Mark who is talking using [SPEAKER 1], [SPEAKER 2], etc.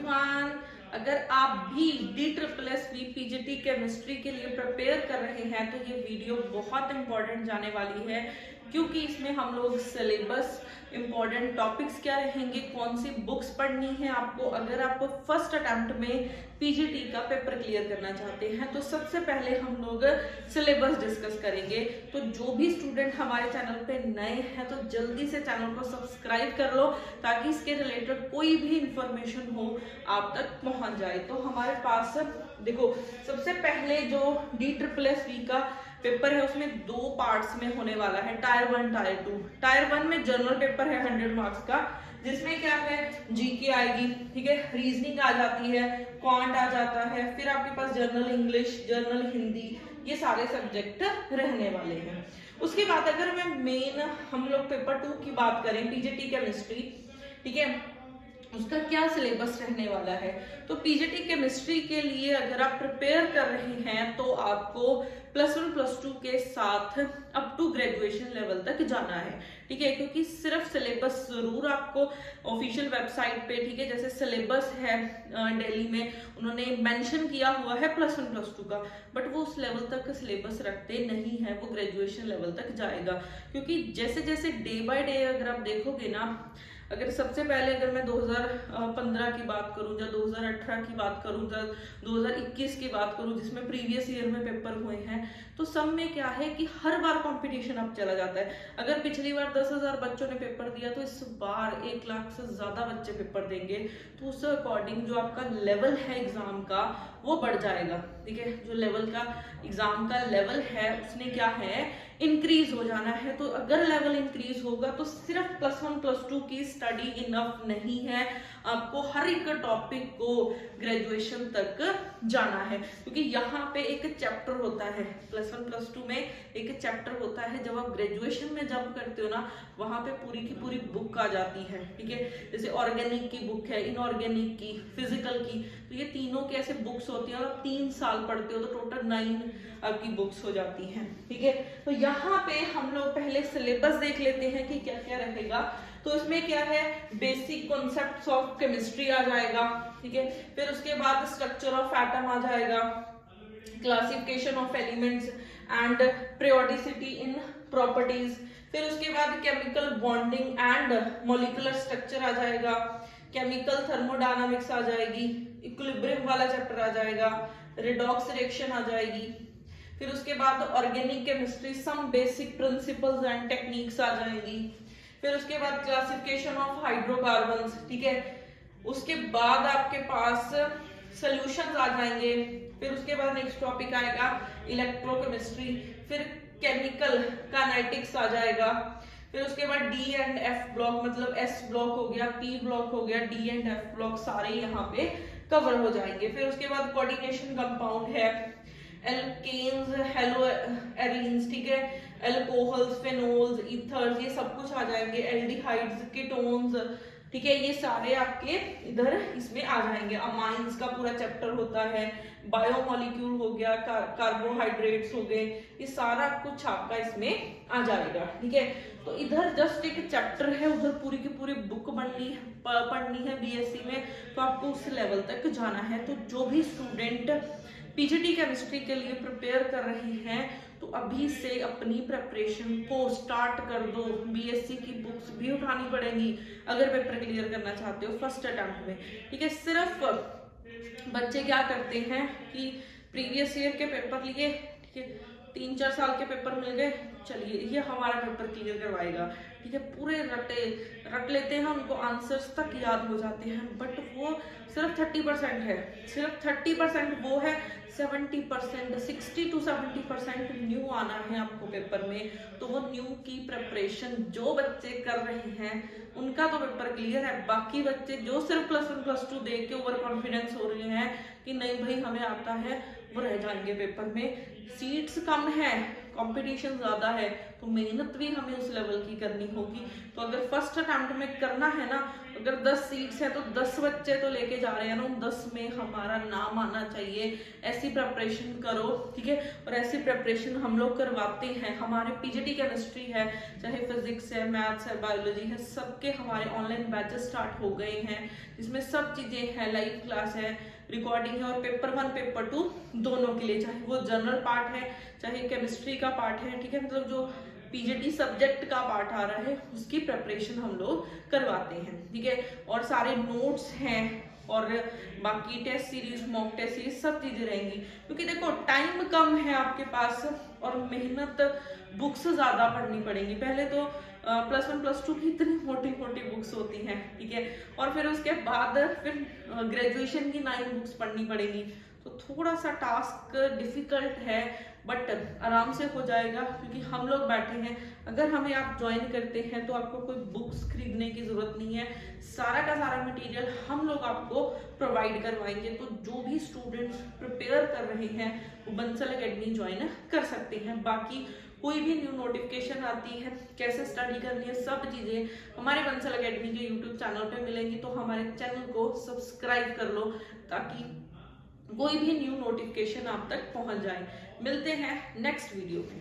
[SPEAKER 1] Everyone, अगर आप भी DSSS पीजीटी केमिस्ट्री के लिए प्रिपेयर कर रहे हैं तो ये वीडियो बहुत इंपॉर्टेंट जाने वाली है, क्योंकि इसमें हम लोग सिलेबस, इंपॉर्टेंट टॉपिक्स क्या रहेंगे, कौन सी बुक्स पढ़नी है आपको अगर आप फर्स्ट अटेम्प्ट में पीजीटी का पेपर क्लियर करना चाहते हैं। तो सबसे पहले हम लोग सिलेबस डिस्कस करेंगे। तो जो भी स्टूडेंट हमारे चैनल पे नए हैं तो जल्दी से चैनल को सब्सक्राइब कर लो, ताकि इसके रिलेटेड कोई भी इंफॉर्मेशन हो आप तक पहुंच जाए। तो हमारे पास देखो, सबसे पहले जो DSSS का पेपर है उसमें दो पार्ट्स में होने वाला है, टायर 1 टायर 2। टायर 1 में जनरल पेपर है 100 मार्क्स का, जिसमें क्या है, जीके आएगी, ठीक है, रीजनिंग आ जाती है, क्वांट आ जाता है, फिर आपके पास जनरल इंग्लिश, जनरल हिंदी, ये सारे सब्जेक्ट रहने वाले हैं। उसके बाद अगर मैं मेन हम लोग पेपर 2 की बात करें, पीजीटी केमिस्ट्री, ठीक है, उसका क्या सिलेबस रहने वाला है। तो पीजीटी केमिस्ट्री के लिए अगर आप प्रिपेयर कर रहे हैं तो आपको +1 +2 के साथ अप टू ग्रेजुएशन लेवल तक जाना है, ठीक है, क्योंकि सिर्फ सिलेबस जरूर आपको ऑफिशियल वेबसाइट पे, ठीक है, जैसे सिलेबस है दिल्ली में उन्होंने मेंशन किया हुआ है +1 +2 का, बट वो उस लेवल तक सिलेबस रखते नहीं है, वो ग्रेजुएशन लेवल तक जाएगा। क्योंकि जैसे जैसे डे बाय डे अगर आप देखोगे ना, अगर सबसे पहले अगर मैं 2015 की बात करूं या 2018 की बात करूं या 2021 की बात करूं, जिसमें प्रीवियस ईयर में पेपर हुए हैं, तो सब में क्या है कि हर बार कंपटीशन अब चला जाता है। अगर पिछली बार 10,000 बच्चों ने पेपर दिया तो इस बार 1 लाख से ज्यादा बच्चे पेपर देंगे। तो उस अकॉर्डिंग जो आपका लेवल है एग्जाम का वो बढ़ जाएगा, ठीक है, जो लेवल का एग्जाम का लेवल है उसने क्या है, इंक्रीज हो जाना है। तो अगर लेवल इंक्रीज होगा तो सिर्फ +1 +2 की स्टडी इनफ नहीं है, आपको हर एक टॉपिक को ग्रेजुएशन तक जाना है। क्योंकि यहाँ पे एक चैप्टर होता है, +1 +2 में एक चैप्टर होता है, जब आप ग्रेजुएशन में जब करते हो ना, वहां पे पूरी की पूरी बुक आ जाती है, ठीक है, जैसे ऑर्गेनिक की बुक है, इनऑर्गेनिक की, फिजिकल की, तो ये तीनों की ऐसे बुक्स होती है और आप 3 साल पढ़ते हो तो टोटल 9 आपकी बुक्स हो जाती हैं, ठीक है। तो यहाँ पे हम लोग पहले सिलेबस देख लेते हैं कि क्या क्या रहेगा। तो इसमें क्या है, बेसिक कॉन्सेप्ट्स ऑफ केमिस्ट्री आ जाएगा, ठीक है, फिर उसके बाद स्ट्रक्चर ऑफ एटम आ जाएगा, classification of elements and periodicity in properties, फिर उसके बाद chemical bonding and molecular structure आ जाएगा, केमिकल थर्मोडायनामिक्स आ जाएगी, इक्विलिब्रियम वाला चैप्टर आ जाएगा, रिडॉक्स रिएक्शन आ जाएगी, फिर उसके बाद organic chemistry, some basic principles and techniques आ जाएंगी, फिर उसके बाद क्लासिफिकेशन ऑफ हाइड्रोकार्बन्स, ठीक है, उसके बाद आपके पास सॉल्यूशंस आ जाएंगे, फिर उसके बाद नेक्स्ट टॉपिक आएगा इलेक्ट्रोकेमिस्ट्री, फिर केमिकल काइनेटिक्स आ जाएगा, फिर उसके बाद D एंड F ब्लॉक, मतलब S ब्लॉक हो गया, P ब्लॉक हो गया, D एंड F ब्लॉक सारे यहाँ पे कवर हो जाएंगे। फिर उसके बाद कोऑर्डिनेशन कंपाउंड है, एल्केन्स, हेलो एरीन्स, ठीक है, एल्कोहल्स, फेनोल्स, ईथर्स, ये सब कुछ आ जाएंगे, एल्डिहाइड्स, कीटोन्स, ठीक है, ये सारे आपके इधर इसमें आ जाएंगे। अमाइंस का पूरा चैप्टर होता है, बायोमोलिक्यूल हो गया, कार्बोहाइड्रेट्स हो गए, ये सारा कुछ आपका इसमें आ जाएगा, ठीक है। तो इधर जस्ट एक चैप्टर है, उधर पूरी की पूरी बुक पढ़नी है बीएससी में, तो आपको उस लेवल तक जाना है। तो जो भी स्टूडेंट पीजीटी केमिस्ट्री के लिए प्रिपेयर कर रहे हैं तो अभी से अपनी प्रिपरेशन को स्टार्ट कर दो। बीएससी की बुक्स भी उठानी पड़ेंगी अगर पेपर क्लियर करना चाहते हो फर्स्ट अटेम्प्ट में, ठीक है। सिर्फ बच्चे क्या करते हैं कि प्रीवियस ईयर के पेपर लिए, ठीक है, 3-4 साल के पेपर मिल गए, चलिए ये हमारा पेपर क्लियर करवाएगा, ठीक है, पूरे रट लेते हैं, उनको आंसर्स तक याद हो जाते हैं, बट वो सिर्फ 30% है, सिर्फ 30% वो है, 70% 60 to 70% न्यू आना है आपको पेपर में। तो वो न्यू की प्रिपरेशन जो बच्चे कर रहे हैं उनका तो पेपर क्लियर है, बाकी बच्चे जो सिर्फ +1 +2 देख के ओवर कॉन्फिडेंस हो रहे हैं कि नहीं भाई हमें आता है, वो रह जाएंगे पेपर में। सीट्स कम है, कंपटीशन ज्यादा है, तो मेहनत भी हमें उस लेवल की करनी होगी। तो अगर फर्स्ट अटेम्प्ट में करना है ना, अगर 10 सीट्स है तो 10 बच्चे तो लेके जा रहे हैं ना, उन 10 में हमारा नाम आना चाहिए। ऐसी प्रिपरेशन करो, ठीक है। और ऐसी प्रिपरेशन हम लोग करवाते हैं। हमारे पीजीटी केमिस्ट्री है, चाहे फिजिक्स है, मैथ्स है, बायोलॉजी है, सबके हमारे ऑनलाइन बैचेस स्टार्ट हो गए हैं, जिसमें सब चीजें हैं, लाइव क्लास है, रिकॉर्डिंग है, और पेपर 1 पेपर 2 दोनों के लिए, चाहे वो जनरल पार्ट है चाहे केमिस्ट्री का पार्ट है, ठीक है। मतलब जो पीजीटी सब्जेक्ट का पार्ट आ रहा है उसकी प्रिपरेशन हम लोग करवाते हैं, ठीक है। और सारे नोट्स हैं और बाकी test series, mock test series सब चीजें रहेंगी, क्योंकि देखो टाइम कम है आपके पास और मेहनत बुक्स ज्यादा पढ़नी पड़ेगी। पहले तो +1 +2 की इतनी मोटी मोटी बुक्स होती हैं, ठीक है। और फिर उसके बाद फिर ग्रेजुएशन की 9 बुक्स पढ़नी पड़ेगी। तो थोड़ा सा टास्क डिफिकल्ट है, बट आराम से हो जाएगा, क्योंकि हम लोग बैठे हैं। अगर हमें आप ज्वाइन करते हैं तो आपको कोई बुक्स खरीदने की जरूरत नहीं है, सारा का सारा मटेरियल हम लोग आपको प्रोवाइड करवाएंगे। तो जो भी स्टूडेंट्स प्रिपेयर कर रहे हैं वो बंसल अकेडमी ज्वाइन कर सकते हैं। बाकी कोई भी न्यू नोटिफिकेशन आती है, कैसे स्टडी करनी है, सब चीजें हमारे बंसल अकेडमी के यूट्यूब चैनल पे मिलेंगी। तो हमारे चैनल को सब्सक्राइब कर लो ताकि कोई भी न्यू नोटिफिकेशन आप तक पहुंच जाए। मिलते हैं नेक्स्ट वीडियो में।